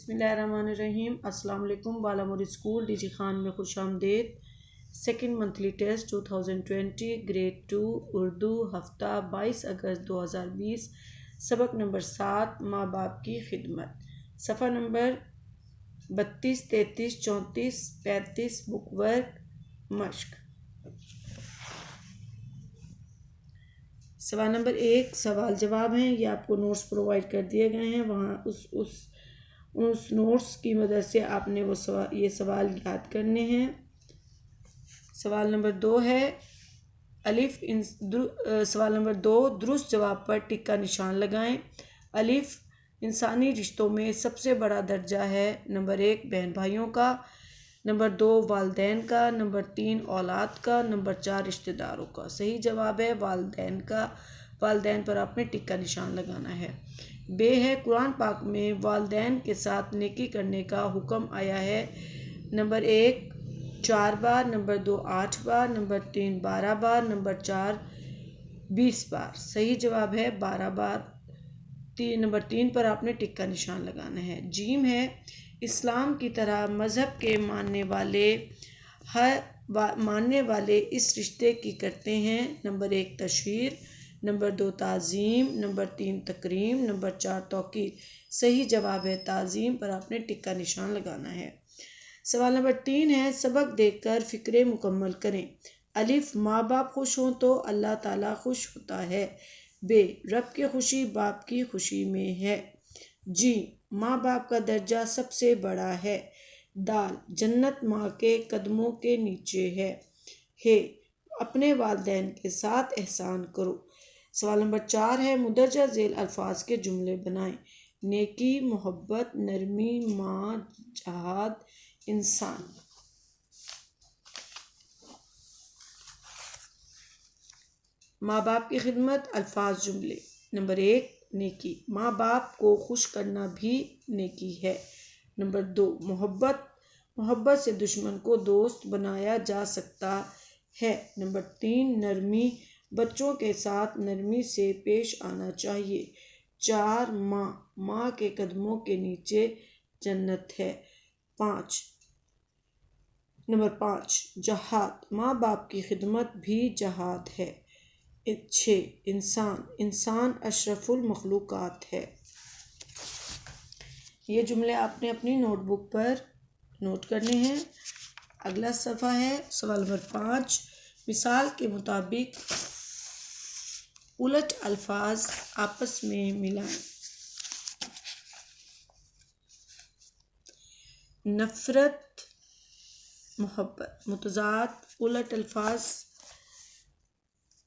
बिस्मिल्लाहिर्रहमानिर्रहीम। अस्सलाम वालेकुम। बालामुरी स्कूल डीजी खान में खुश आमदेद। Second monthly test 2020 grade 2 Urdu हफ्ता 22 अगस्त 2020 सबक नंबर 7 माँ बाप की खिदमत सफ़ा नंबर 32, 33, 34, 35 बुक वर्क मश्क। सवाल नंबर 1 सवाल जवाब हैं। ये आपको नोट्स प्रोवाइड कर दिए गए हैं। वहाँ उस नोट्स की मदद से आपने ये सवाल याद करने हैं। सवाल नंबर 2 है सवाल नंबर 2 दुरुस्त जवाब पर टिक का निशान लगाएं। अलिफ इंसानी रिश्तों में सबसे बड़ा दर्जा है। नंबर 1 बहन भाइयों का, नंबर 2 वालदैन का, नंबर 3 औलाद का, नंबर 4 रिश्तेदारों का। सही जवाब है वालदैन का। वालदैन पर आपने टिक का निशान लगाना है। बे है कुरान पाक में वालदैन के साथ नेकी करने का हुक्म आया है। नंबर 1 4 बार, नंबर 2 8 बार, नंबर 3 12 बार, नंबर 4 20 बार। सही जवाब है 12 बार। नंबर 3 पर आपने टिक का निशान लगाना है। जीम है इस्लाम की तरह मज़हब के मानने वाले इस रिश्ते की करते हैं। नंबर 1 तशहीर, नंबर 2 ताज़ीम, नंबर 3 तकरीम, नंबर 4 तौक़ीर। सही जवाब है ताज़ीम पर आपने टिक का निशान लगाना है। सवाल नंबर 3 है सबक देखकर फ़िक्रे मुकम्मल करें। अलिफ माँ बाप खुश हों तो अल्लाह ताला खुश होता है। बे रब की खुशी बाप की खुशी में है। जी माँ बाप का दर्जा सबसे बड़ा है। दाल जन्नत माँ के कदमों के नीचे है। हे अपने वालिदैन के साथ एहसान करो। सवाल नंबर 4 है मुदर्जा झेल अल्फाज के जुमले बनाएं। नेकी, मोहब्बत, नरमी, माँ, जहाद, इंसान। माँ बाप की खिदमत अल्फाज जुमले। नंबर 1 नेकी माँ बाप को खुश करना भी नेकी है। नंबर 2 मोहब्बत से दुश्मन को दोस्त बनाया जा सकता है। नंबर 3 नरमी बच्चों के साथ नरमी से पेश आना चाहिए। 4 माँ के कदमों के नीचे जन्नत है। नंबर 5 जहाद माँ बाप की खिदमत भी जहाद है। 6 इंसान अशरफुल मखलूक़ात है। ये जुमले आपने अपनी नोटबुक पर नोट करने हैं। अगला सफ़ा है सवाल नंबर 5 मिसाल के मुताबिक उलट अल्फाज आपस में मिलाएं। नफ़रत, मोहब्बत। मुतज़ाद उलट अल्फाज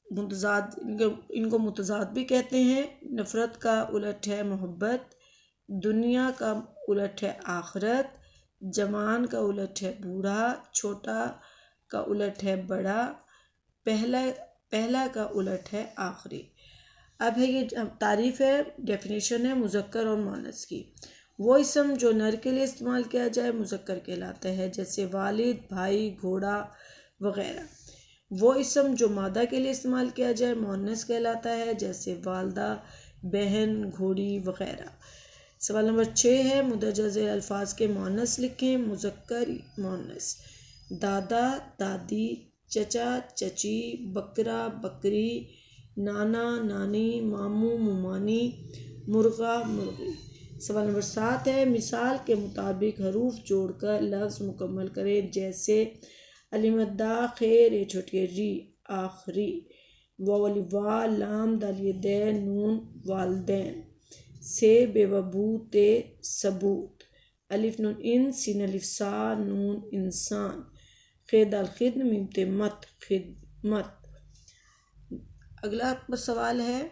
इनको मुतज़ाद भी कहते हैं। नफ़रत का उलट है मोहब्बत। दुनिया का उलट है आखिरत। जवान का उलट है बूढ़ा। छोटा का उलट है बड़ा। पहला का उलट है आखिरी। अब है ये तारीफ़ है, डेफिनेशन है मुज़क्कर और मुअन्नस की। वो इसम जो नर के लिए इस्तेमाल किया जाए मुज़क्कर कहलाता है, जैसे वालिद, भाई, घोड़ा वग़ैरह। वो इसम जो मादा के लिए इस्तेमाल किया जाए मुअन्नस कहलाता है, जैसे वालदा, बहन, घोड़ी वग़ैरह। सवाल नंबर 6 है मुदर्जा झेल अल्फाज के मुअन्नस लिखें। मुज़क्कर मुअन्नस दादा दादी, चचा चची, बकरा बकरी, नाना नानी, मामू मुमानी, मुर्गा मुर्गी। सवाल नंबर 7 है मिसाल के मुताबिक हरूफ जोड़कर लफ्ज़ मुकम्मल करें, जैसे अलिमद्दा खैर ए छोटी री आखिरी, वालिवा लाम दालिए दैन नून वालदैन, से बेवबूत सबूत, अलिफ नून इन सीन अलिफ सा नून इंसान, खेद अल खिद मीमते मत खिदमत। अगला सवाल है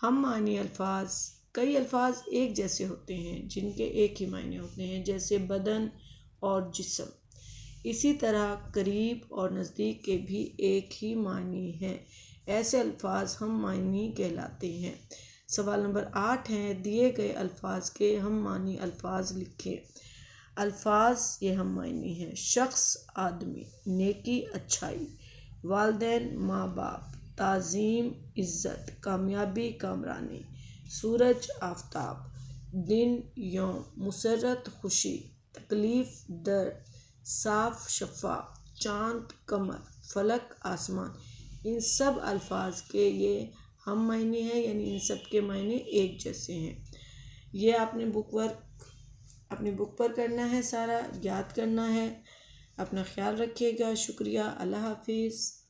हम मानी अल्फाज। कई अल्फाज एक जैसे होते हैं जिनके एक ही मायने होते हैं, जैसे बदन और जिस्म। इसी तरह करीब और नज़दीक के भी एक ही मानी हैं। ऐसे अल्फाज हम मानी कहलाते हैं। सवाल नंबर 8 है दिए गए अल्फाज के हम मानी अल्फाज लिखें। अल्फाज ये हम मायने हैं। शख्स आदमी, नेकी अच्छाई, वालिदैन माँ बाप, ताज़ीम इज़्ज़त, कामयाबी कामरानी, सूरज आफताब, दिन, यौम, मुसर्रत, खुशी, तकलीफ, दर्द, साफ, शफाफ, चाँद, कमर, फलक, आसमान, इन सब अल्फाज के ये हम मायने हैं, यानी इन सब के मायने एक जैसे हैं। ये आपने अपनी बुक पर करना है, सारा याद करना है। अपना ख्याल रखिएगा। शुक्रिया। अल्लाह हाफिज़।